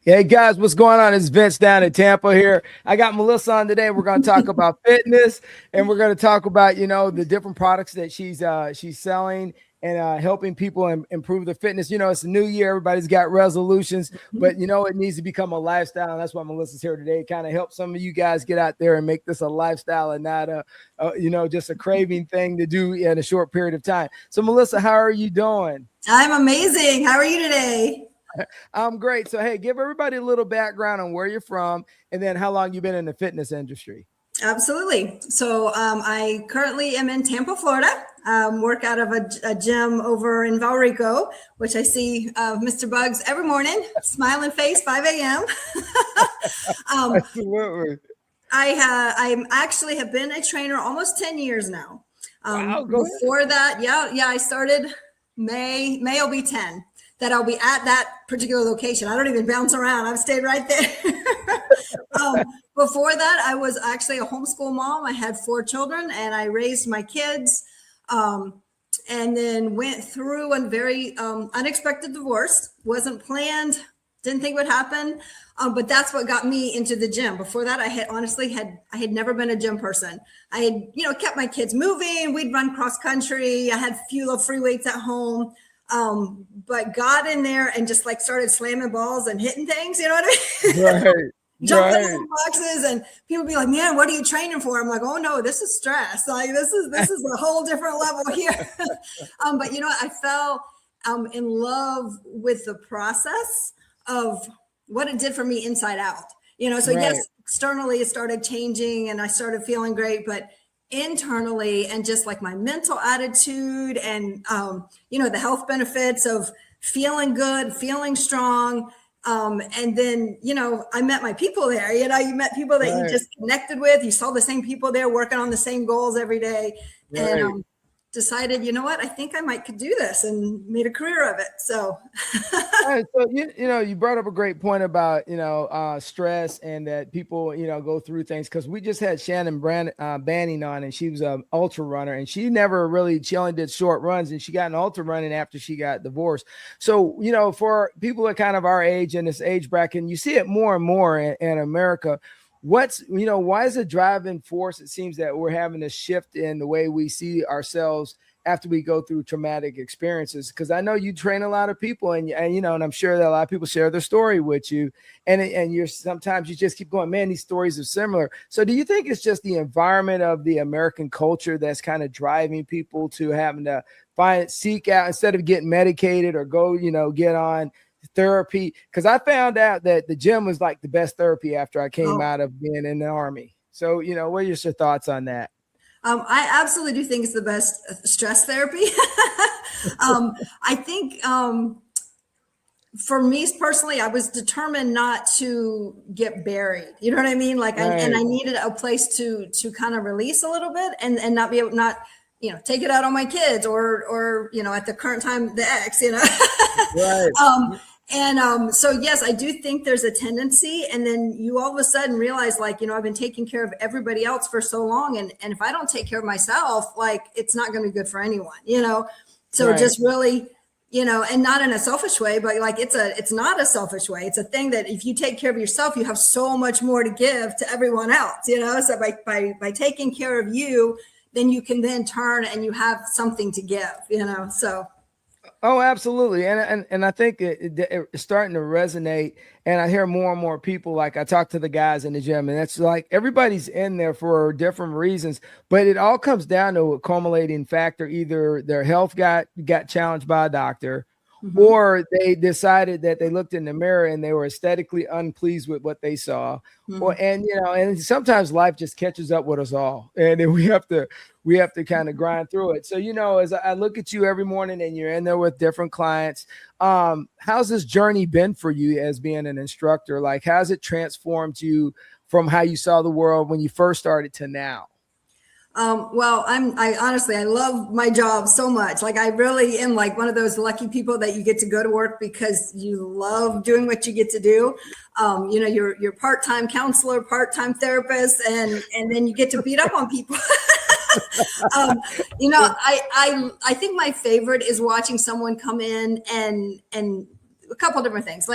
Hey guys, what's going on? It's Vince down in Tampa here. I got Melissa on today. We're going to talk about fitness, and we're going to talk about the different products that she's selling and helping people improve their fitness. It's a new year. Everybody's got resolutions, but it needs to become a lifestyle, and that's why Melissa's here today. Kind of help some of you guys get out there and make this a lifestyle and not just a craving thing to do in a short period of time. So Melissa, how are you doing? I'm amazing. How are you today? I'm great. So, hey, give everybody a little background on where you're from and then how long you've been in the fitness industry. Absolutely. So I currently am in Tampa, Florida, work out of a gym over in Valrico, which I see Mr. Bugs every morning, smiling face, 5 a.m. Absolutely. I actually have been a trainer almost 10 years now. Wow, before that, I started May will be 10. That I'll be at that particular location. I don't even bounce around. I've stayed right there. Before that, I was actually a homeschool mom. I had 4 children and I raised my kids and then went through a very unexpected divorce. Wasn't planned. Didn't think would happen. But that's what got me into the gym. Before that, I had never been a gym person. I had, kept my kids moving. We'd run cross country. I had a few little free weights at home. But got in there and just started slamming balls and hitting things, you know what I mean? Right. Jumping in boxes and people be like, man, what are you training for? I'm like, oh no, this is stress. Like this is a whole different level here. But I fell in love with the process of what it did for me inside out. So yes, externally it started changing and I started feeling great, but internally and just my mental attitude and the health benefits of feeling good, feeling strong, and then I met my people there. You met people that you just connected with. You saw the same people there working on the same goals every day, and decided, I think I might could do this, and made a career of it. So, so you brought up a great point about stress and that people go through things, because we just had Shannon Banning on, and she was an ultra runner, and she only did short runs, and she got an ultra running after she got divorced. So for people that kind of our age in this age bracket, and you see it more and more in America. Why is a driving force? It seems that we're having a shift in the way we see ourselves after we go through traumatic experiences. Because I know you train a lot of people, and I'm sure that a lot of people share their story with you, and you're sometimes you just keep going, man, these stories are similar. So do you think it's just the environment of the American culture that's kind of driving people to having to seek out, instead of getting medicated or go, get on therapy? Because I found out that the gym was the best therapy after I came out of being in the Army. So, what are your thoughts on that? I absolutely do think it's the best stress therapy. I think for me personally, I was determined not to get buried. You know what I mean? And I needed a place to kind of release a little bit and not be able, take it out on my kids or at the current time, the ex, Right. So yes, I do think there's a tendency, and then you all of a sudden realize I've been taking care of everybody else for so long. And if I don't take care of myself, it's not going to be good for anyone, So just really, and not in a selfish way, but it's not a selfish way. It's a thing that if you take care of yourself, you have so much more to give to everyone else, So by taking care of you, then you can then turn and you have something to give, so. Oh, absolutely. And I think it's starting to resonate. And I hear more and more people, I talk to the guys in the gym, and it's everybody's in there for different reasons, but it all comes down to a culminating factor. Either their health got challenged by a doctor, or they decided that they looked in the mirror and they were aesthetically unpleased with what they saw. And sometimes life just catches up with us all, and then we have to kind of grind through it. So, as I look at you every morning and you're in there with different clients, how's this journey been for you as being an instructor? How's it transformed you from how you saw the world when you first started to now? Well, I honestly, I love my job so much. I really am one of those lucky people that you get to go to work because you love doing what you get to do. You're part-time counselor, part-time therapist, and then you get to beat up on people. I think my favorite is watching someone come in and a couple different things.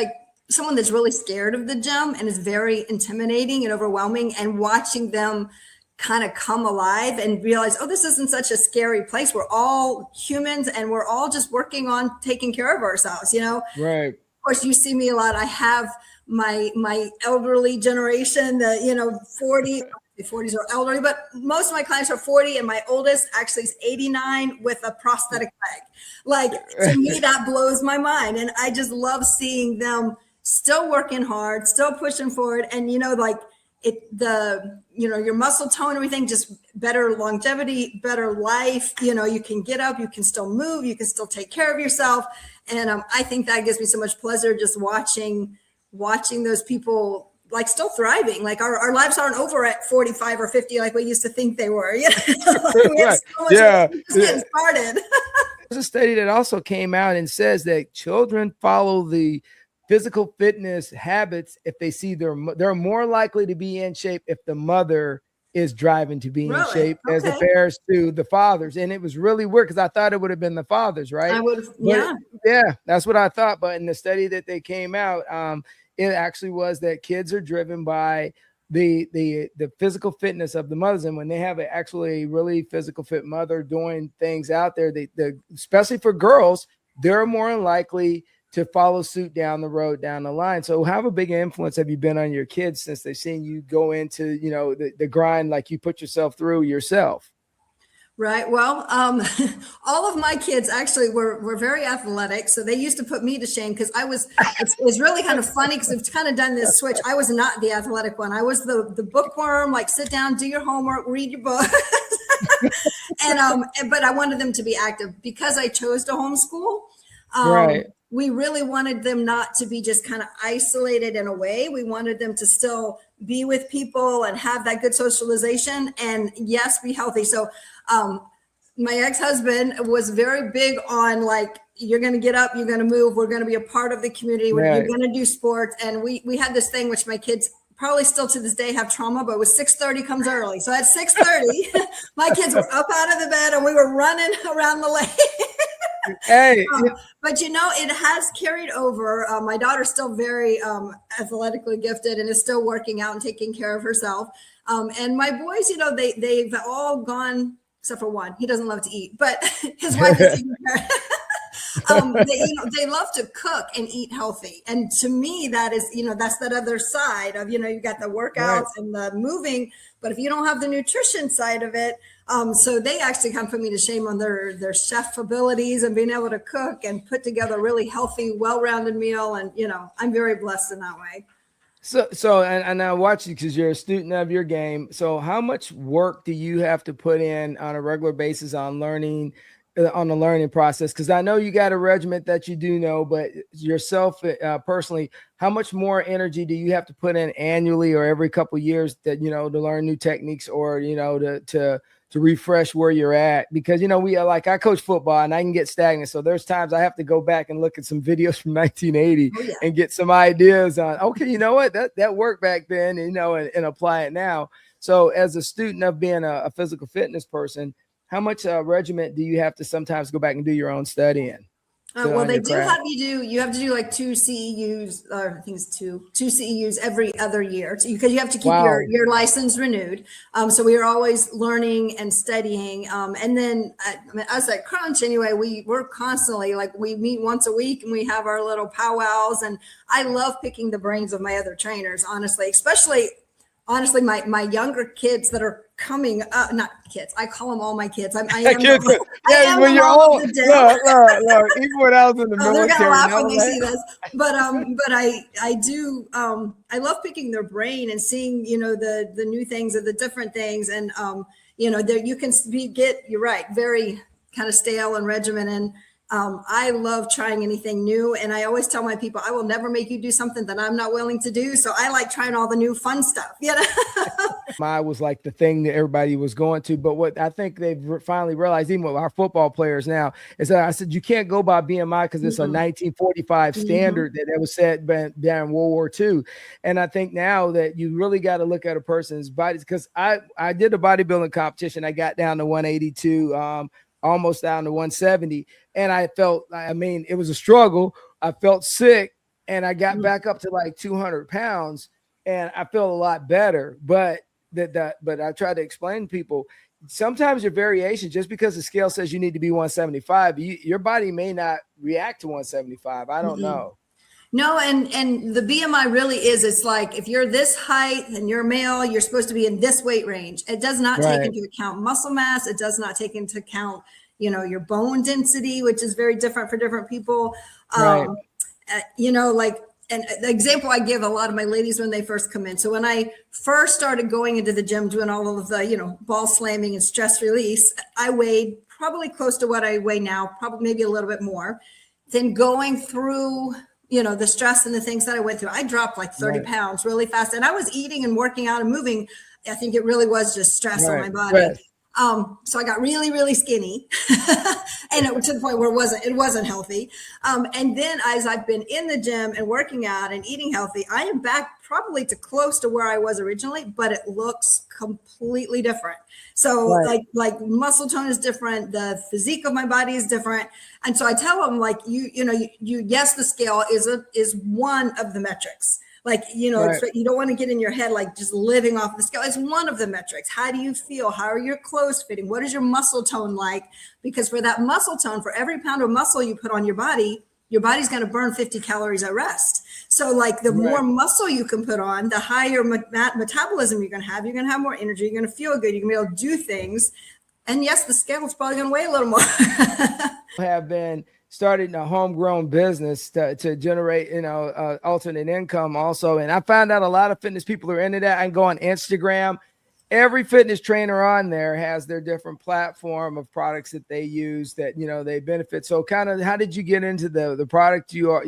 someone that's really scared of the gym and is very intimidating and overwhelming, and watching them kind of come alive and realize, oh, this isn't such a scary place. We're all humans and we're all just working on taking care of ourselves, you know? Right. Of course, you see me a lot. I have my elderly generation that, you know, 40, 40s are elderly, but most of my clients are 40, and my oldest actually is 89 with a prosthetic leg. Like, to me, that blows my mind. And I just love seeing them still working hard, still pushing forward. And, you know, like your muscle tone, everything, just better longevity, better life. You know, you can get up, you can still move, you can still take care of yourself. And I think that gives me so much pleasure, just watching those people like still thriving. Like our lives aren't over at 45 or 50 like we used to think they were. You know? We have so much just getting started. There's a study that also came out and says that children follow the physical fitness habits if they see they're more likely to be in shape if the mother is driving to be in shape as compared to the fathers. And it was really weird because I thought it would have been the fathers, right? I would, yeah. Yeah, that's what I thought. But in the study that they came out, it actually was that kids are driven by the physical fitness of the mothers. And when they have actually really physical fit mother doing things out there, especially for girls, they're more likely to follow suit down the road, down the line. So how a big influence have you been on your kids since they've seen you go into, you know, the grind, like you put yourself through yourself? Right. Well, all of my kids actually were very athletic. So they used to put me to shame because it's really kind of funny because we've kind of done this switch. I was not the athletic one. I was the bookworm, like sit down, do your homework, read your book. But I wanted them to be active because I chose to homeschool. Right. We really wanted them not to be just kind of isolated in a way. We wanted them to still be with people and have that good socialization and yes, be healthy. So my ex-husband was very big on like, you're going to get up, you're going to move, we're going to be a part of the community, you're going to do sports. And we had this thing, which my kids probably still to this day have trauma, but it was 6:30 comes early. So at 6:30, my kids were up out of the bed and we were running around the lake. Hey, but you know, it has carried over. My daughter's still very athletically gifted and is still working out and taking care of herself. And my boys, you know, they've all gone except for one. He doesn't love to eat, but his wife is taking care. They love to cook and eat healthy. And to me, that is, you know, that's that other side of, you know, you got the workouts and the moving, but if you don't have the nutrition side of it, so they actually kind of put me to shame on their chef abilities and being able to cook and put together a really healthy, well-rounded meal. And, you know, I'm very blessed in that way. So, and I watch you because you're a student of your game. So how much work do you have to put in on a regular basis on learning, on the learning process? Because I know you got a regiment that you do know, but yourself personally, how much more energy do you have to put in annually or every couple of years that, you know, to learn new techniques or, you know, to refresh where you're at? Because, you know, I coach football and I can get stagnant. So there's times I have to go back and look at some videos from 1980 and get some ideas on, okay, you know what, that worked back then, you know, and apply it now. So as a student of being a physical fitness person, how much regiment do you have to sometimes go back and do your own studying? Well, they do have you have to do like 2 CEUs, or I think it's two CEUs every other year, because you have to keep your license renewed. So we are always learning and studying. And then us at Crunch, anyway, we're constantly like, we meet once a week and we have our little powwows. And I love picking the brains of my other trainers, honestly, especially my younger kids that are coming up, not kids, I call them all my kids. I am kids, when you're old, look, even when I was in the military. They're gonna laugh when they see this, but I do, I love picking their brain and seeing, you know, the new things and the different things. And, you know, there you can you're right, very kind of stale and regimented. I love trying anything new. And I always tell my people, I will never make you do something that I'm not willing to do. So I like trying all the new fun stuff. You know? I was like the thing that everybody was going to. But what I think they've finally realized, even with our football players now, is that I said, you can't go by BMI because it's a 1945 standard that was set down in World War II. And I think now that you really got to look at a person's body, because I did a bodybuilding competition. I got down to 182, almost down to 170. And I felt, I mean, it was a struggle. I felt sick. and I got back up to like 200 pounds, and I feel a lot better. But but I try to explain to people, sometimes your variation, just because the scale says you need to be 175, your body may not react to 175. I don't know. No, and the BMI really is, it's like if you're this height and you're male, you're supposed to be in this weight range. It does not take into account muscle mass. It does not take into account, your bone density, which is very different for different people. Like, and the example I give a lot of my ladies when they first come in. So when I first started going into the gym, doing all of the, ball slamming and stress release, I weighed probably close to what I weigh now, probably maybe a little bit more. Then going through, the stress and the things that I went through, I dropped like 30 pounds really fast. And I was eating and working out and moving. I think it really was just stress on my body. So I got really, really skinny and to the point where it wasn't healthy. And then as I've been in the gym and working out and eating healthy, I am back probably to close to where I was originally, but it looks completely different. So like muscle tone is different. The physique of my body is different. And so I tell them, like, yes, the scale is one of the metrics. Like, you don't want to get in your head, like just living off the scale. It's one of the metrics. How do you feel? How are your clothes fitting? What is your muscle tone like? Because for that muscle tone, for every pound of muscle you put on your body's going to burn 50 calories at rest. So like the more muscle you can put on, the higher metabolism you're going to have. You're going to have more energy. You're going to feel good. You're going to be able to do things. And yes, the scale is probably going to weigh a little more. Have been starting a homegrown business to generate, alternate income also. And I found out a lot of fitness people are into that. I can go on Instagram. Every fitness trainer on there has their different platform of products that they use that, they benefit. So kind of, how did you get into the product you have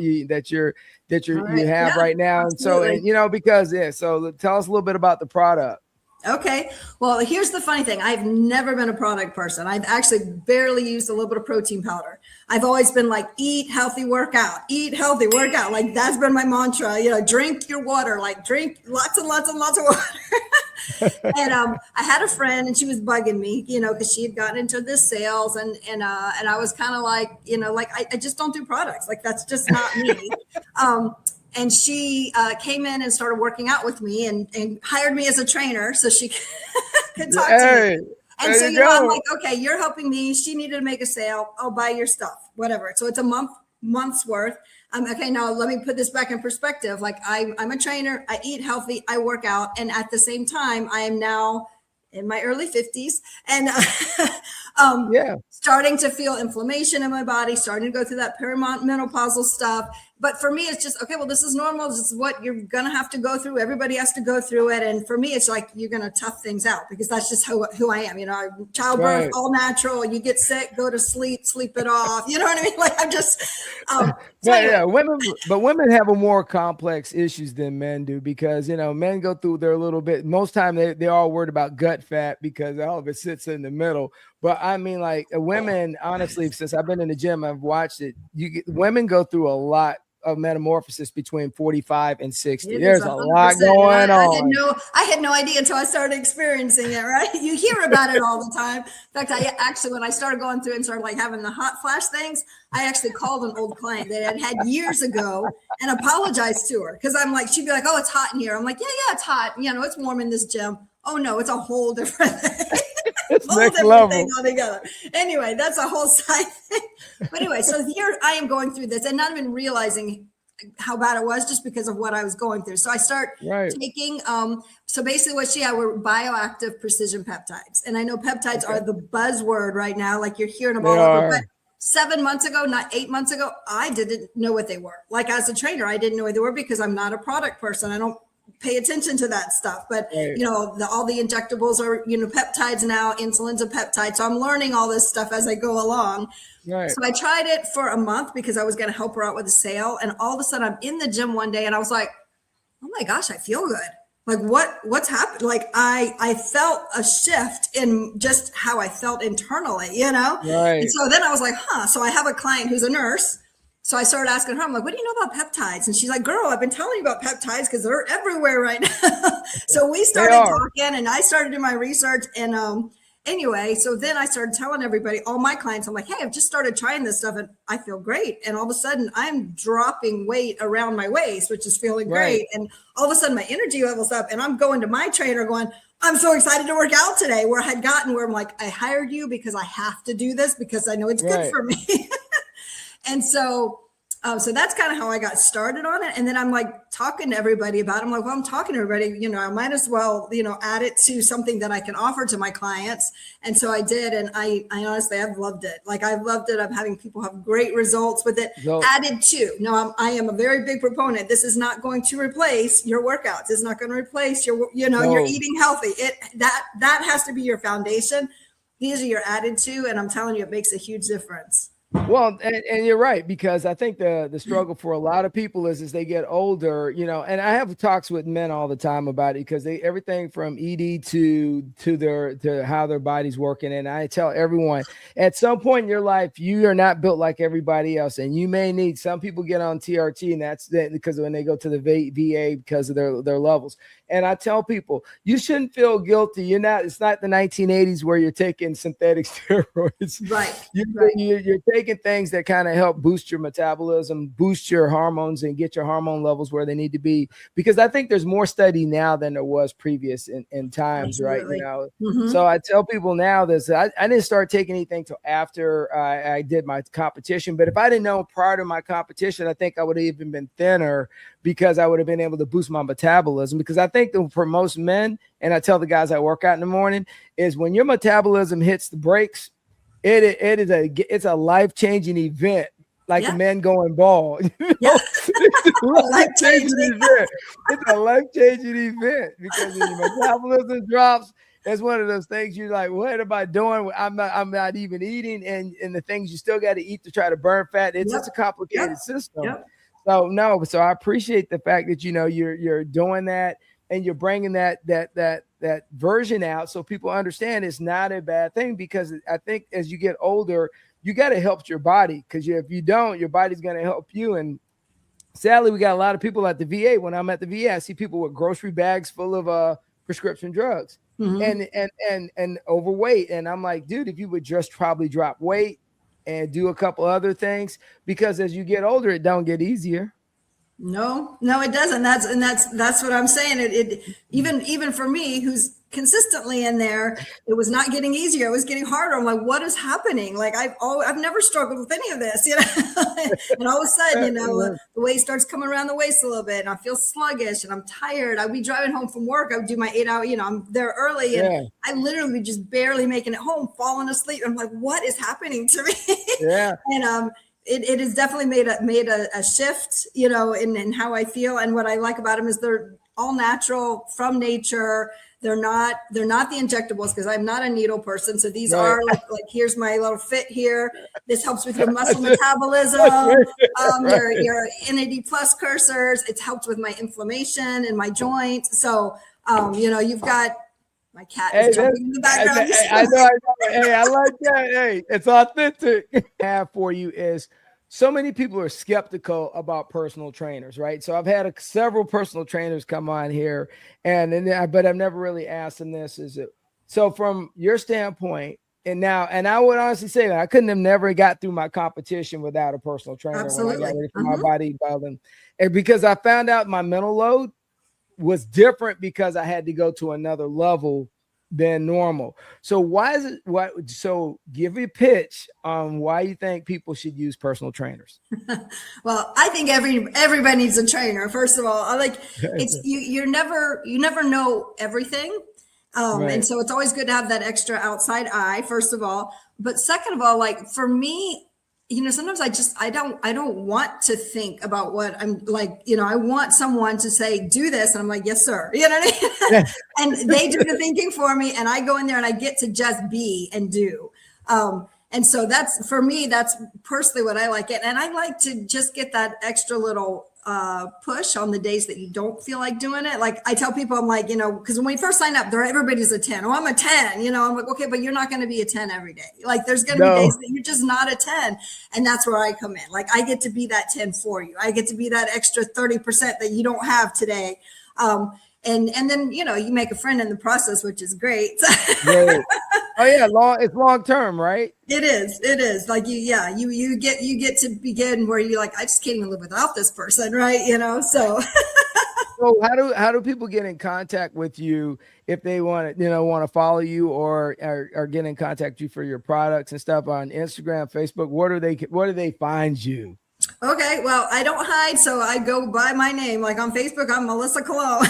right now? Absolutely. And so, so tell us a little bit about the product. Okay. Well, here's the funny thing. I've never been a product person. I've actually barely used a little bit of protein powder. I've always been like, eat healthy, work out, eat healthy, work out. Like that's been my mantra, drink your water, like drink lots and lots and lots of water. And I had a friend and she was bugging me, because she had gotten into this sales and I was kind of like, I just don't do products. Like that's just not me. And she came in and started working out with me and hired me as a trainer so she could talk to me. And so, I'm like, okay, you're helping me. She needed to make a sale. I'll buy your stuff, whatever. So it's a month's worth. Okay, now let me put this back in perspective. Like I'm a trainer. I eat healthy. I work out. And at the same time, I am now in my early 50s and starting to feel inflammation in my body, starting to go through that perimenopausal stuff. But for me, it's just, okay, well, this is normal. This is what you're going to have to go through. Everybody has to go through it. And for me, it's like, you're going to tough things out because that's just who I am. Childbirth, all natural. You get sick, go to sleep it off. You know what I mean? Like I'm just, women have a more complex issues than men do because, men go through their little bit. Most time they're all worried about gut fat because all of it sits in the middle. But I mean, like women, honestly, since I've been in the gym, I've watched it. Women go through a lot of metamorphosis between 45 and 60. There's a lot going on. I had no idea until I started experiencing it, right? You hear about it all the time. In fact, when I started going through and started like having the hot flash things, I actually called an old client that I had years ago and apologized to her because I'm like, she'd be like, oh, it's hot in here. I'm like, yeah, it's hot. It's warm in this gym. Oh no, it's a whole different thing. It's next level thing altogether. Anyway, that's a whole side thing. But anyway, so here I am going through this and not even realizing how bad it was just because of what I was going through. So I start taking, so basically what she had were bioactive precision peptides. And I know peptides are the buzzword right now, like you're hearing them all over. But 7 months ago, not 8 months ago, I didn't know what they were. Like as a trainer, I didn't know what they were because I'm not a product person. I don't pay attention to that stuff, but all the injectables are peptides now. Insulin's a peptide, so I'm learning all this stuff as I go along. So I tried it for a month because I was going to help her out with a sale, and all of a sudden I'm in the gym one day and I was like, oh my gosh, I feel good. Like what's happened? Like I felt a shift in just how I felt internally, And so then I was like, so I have a client who's a nurse. So I started asking her, I'm like, what do you know about peptides? And she's like, girl, I've been telling you about peptides because they're everywhere right now. So we started talking and I started doing my research and Anyway, so then I started telling everybody, all my clients, I'm like, hey, I've just started trying this stuff and I feel great. And all of a sudden I'm dropping weight around my waist, which is feeling great. And all of a sudden my energy level's up and I'm going to my trainer going, I'm so excited to work out today, where I had gotten where I'm like, I hired you because I have to do this because I know it's good for me. And so that's kind of how I got started on it. And then I'm like talking to everybody about it. I'm like, well, I'm talking to everybody, you know, I might as well, you know, add it to something that I can offer to my clients. And so I did. And I honestly, I've loved it. Like I've loved it. I'm having people have great results with it. Added to. Now, I am a very big proponent. This is not going to replace your workouts. It's not going to replace your, you know, your eating healthy. That has to be your foundation. These are your added to. And I'm telling you, it makes a huge difference. Well, and you're right, because I think the struggle for a lot of people is as they get older, you know, and I have talks with men all the time about it because everything from ED to how their body's working. And I tell everyone at some point in your life, you are not built like everybody else. And you may need, some people get on TRT, and that's because when they go to the VA because of their levels. And I tell people, you shouldn't feel guilty. It's not the 1980s where you're taking synthetic steroids. Right. You're taking things that kind of help boost your metabolism, boost your hormones, and get your hormone levels where they need to be. Because I think there's more study now than there was previous in times, Absolutely. right? You know, so I tell people now this. I didn't start taking anything till after I did my competition. But if I didn't know prior to my competition, I think I would have even been thinner because I would have been able to boost my metabolism. Because I think that for most men, and I tell the guys I work out in the morning, is when your metabolism hits the brakes, it's a life-changing event, like the men going bald. It's a life-changing event. It's a life-changing event because when your metabolism drops, it's one of those things you're like, what am I doing? I'm not even eating, and the things you still got to eat to try to burn fat. It's just a complicated system. So I appreciate the fact that, you know, you're doing that and you're bringing that version out so people understand it's not a bad thing, because I think as you get older, you got to help your body, because if you don't, your body's going to help you. And sadly, we got a lot of people at the VA. When I'm at the VA, I see people with grocery bags full of prescription drugs and overweight. And I'm like, dude, if you would just probably drop weight and do a couple other things, because as you get older, it don't get easier. No, it doesn't. That's what I'm saying. It even for me, who's consistently in there, it was not getting easier. It was getting harder. I'm like, what is happening? Like I've never struggled with any of this, you know. And all of a sudden, you know, the weight starts coming around the waist a little bit, and I feel sluggish and I'm tired. I'd be driving home from work. I would do my 8-hour, you know, I'm there early, and I literally be just barely making it home, falling asleep. I'm like, what is happening to me? And It has definitely made a shift, you know, in how I feel. And what I like about them is they're all natural from nature. They're not the injectables, because I'm not a needle person. So these are like here's my little fit here. This helps with your muscle metabolism. Your NAD plus cursors. It's helped with my inflammation and my joints. So you know, you've got my cat is jumping in the background. I know. Hey, I like that. Hey, it's authentic. Have for you is, so many people are skeptical about personal trainers, right? So I've had several personal trainers come on here, but I've never really asked them this. So from your standpoint, and I would honestly say that I couldn't have never got through my competition without a personal trainer. Absolutely. When I got ready for my bodybuilding, and because I found out my mental load was different because I had to go to another level than normal. So so give me a pitch on why you think people should use personal trainers. Well, I think everybody needs a trainer. First of all, it's you never know everything. And so it's always good to have that extra outside eye, first of all. But second of all, like for me, you know, sometimes I don't want to think about what I'm like, you know, I want someone to say, do this. And I'm like, yes, sir. You know what I mean? And they do the thinking for me, and I go in there and I get to just be and do. And so that's, for me, that's personally what I like it. And I like to just get that extra little push on the days that you don't feel like doing it. Like I tell people, I'm like, you know, because when we first sign up, everybody's a 10. Oh, I'm a 10. You know, I'm like, okay, but you're not going to be a 10 every day. Like there's going to be days that you're just not a 10. And that's where I come in. Like I get to be that 10 for you. I get to be that extra 30% that you don't have today. and then, you know, you make a friend in the process, which is great. Right. Oh yeah, it's long term, right? It is like you get to begin where you're like, I just can't even live without this person, right? You know, so. So how do people get in contact with you if they want to, want to follow you or get in contact with you for your products and stuff on Instagram, Facebook? Where do they find you? Okay, well, I don't hide, so I go by my name. Like on Facebook, I'm Melissa Cologne.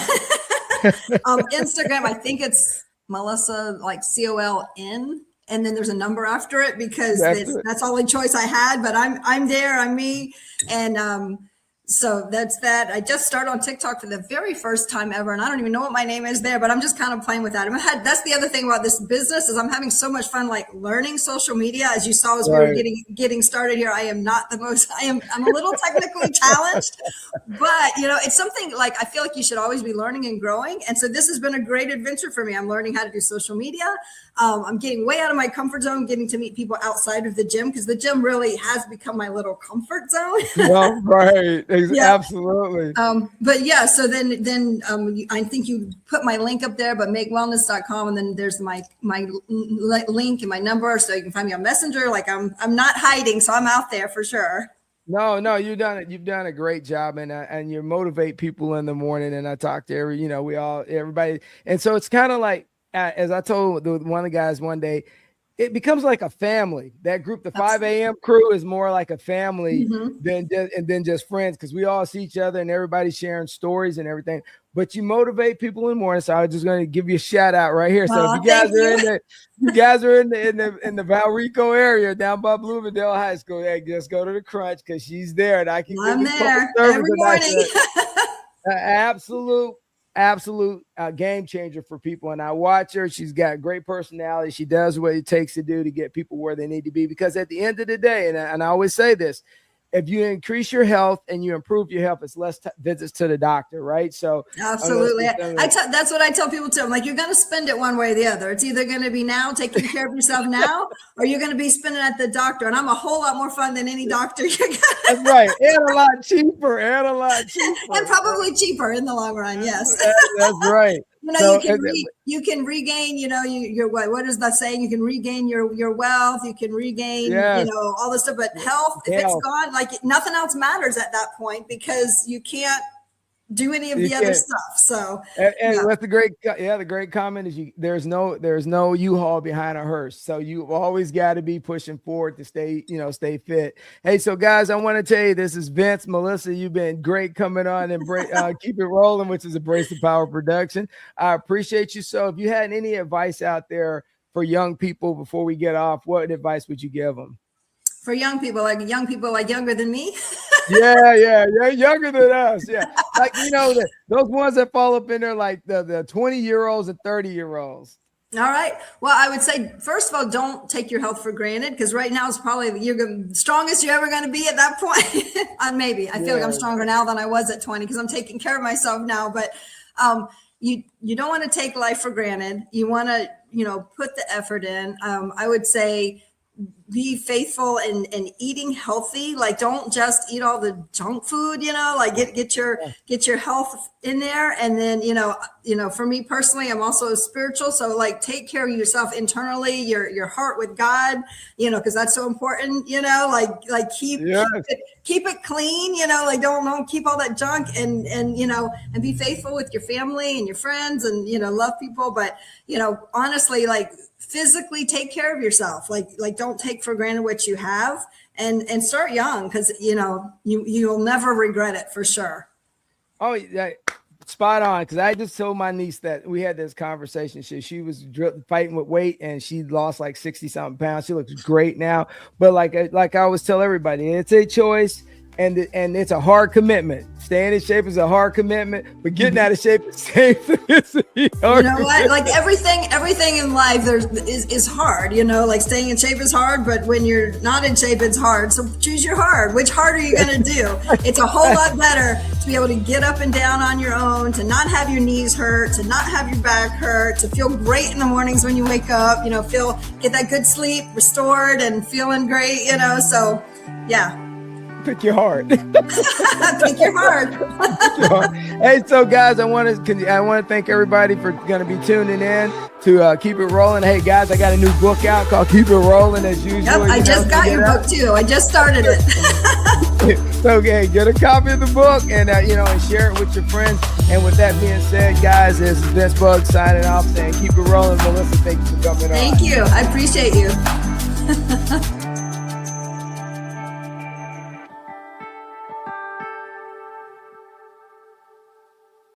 Instagram, I think it's Melissa, like COLN, and then there's a number after it because that's the only choice I had. But I'm there, I'm me, and so that's that. I just started on TikTok for the very first time ever, and I don't even know what my name is there, but I'm just kind of playing with that. That's the other thing about this business is I'm having so much fun, like learning social media. As you saw, as we were getting started here, I'm a little technically challenged, but it's something like I feel like you should always be learning and growing. And so this has been a great adventure for me. I'm learning how to do social media. I'm getting way out of my comfort zone, getting to meet people outside of the gym because the gym really has become my little comfort zone. Well, right. Yeah. Absolutely. But yeah, so then I think you put my link up there, but makewellness.com. And then there's my link and my number. So you can find me on Messenger. Like I'm not hiding. So I'm out there for sure. No, you've done a great job, and you motivate people in the morning. And I talk to everybody. And so it's kind of like, as I told one of the guys one day, it becomes like a family. That group, the 5 a.m. crew, is more like a family than just friends, because we all see each other and everybody's sharing stories and everything. But you motivate people in the morning. So I was just going to give you a shout out right here. So if you guys are in the Valrico area down by Bloomingdale High School, hey, just go to the Crunch because she's there, and I can. I'm there every morning. Absolute game changer for people. And I watch her. She's got great personality. She does what it takes to do to get people where they need to be, because at the end of the day, and I always say this, if you increase your health and you improve your health, it's less visits to the doctor, right? So absolutely. That's what I tell people too. I'm like, you're going to spend it one way or the other. It's either going to be now taking care of yourself now, or you're going to be spending at the doctor. And I'm a whole lot more fun than any doctor you're going to. That's right. And a lot cheaper. And probably cheaper in the long run. Yes. That's right. You can regain, your what is that saying? You can regain your wealth, you can regain, all this stuff, but health, if it's gone, like nothing else matters at that point, because you can't do any of the other stuff. So, that's the great comment is there's no U-Haul behind a hearse. So you've always got to be pushing forward to stay fit. Hey, so guys, I want to tell you, this is Vince. Melissa, you've been great coming on and keep it rolling, which is Embrace the Power production. I appreciate you. So if you had any advice out there for young people before we get off, what advice would you give them? For young people like younger than me. Yeah, younger than us. Yeah, like those ones that fall up in there, like the 20-year-olds and 30-year-olds. All right. Well, I would say, first of all, don't take your health for granted, because right now is probably the strongest you're ever going to be at that point. Maybe I feel like I'm stronger now than I was at 20 because I'm taking care of myself now. But you don't want to take life for granted. You want to put the effort in. I would say, be faithful and eating healthy. Like, don't just eat all the junk food, like get your health in there. And then, for me personally, I'm also spiritual. So like, take care of yourself internally, your heart with God, cause that's so important, like keep it clean, like don't keep all that junk, and be faithful with your family and your friends, and, love people. But, honestly, like, physically take care of yourself. Like don't take for granted what you have, and start young, because you'll never regret it, for sure. Oh yeah, spot on. Because I just told my niece that we had this conversation. She was fighting with weight, and she lost like 60 something pounds. She looks great now. But like I always tell everybody, it's a choice. And it's a hard commitment. Staying in shape is a hard commitment, but getting out of shape is safe. What? Like everything in life is hard. Like staying in shape is hard, but when you're not in shape, it's hard. So choose your hard. Which hard are you going to do? It's a whole lot better to be able to get up and down on your own, to not have your knees hurt, to not have your back hurt, to feel great in the mornings when you wake up. Get that good sleep, restored and feeling great. So yeah. Pick your heart. Pick your heart. Hey, so guys, I want to thank everybody for going to be tuning in to Keep It Rolling. Hey guys, I got a new book out called Keep It Rolling as usual. Yep, I just got your book too. I just started it. So, okay, get a copy of the book and and share it with your friends. And with that being said, guys, this is Vince Bug signing off saying keep it rolling. Melissa, thank you for coming on. Thank you. I appreciate you.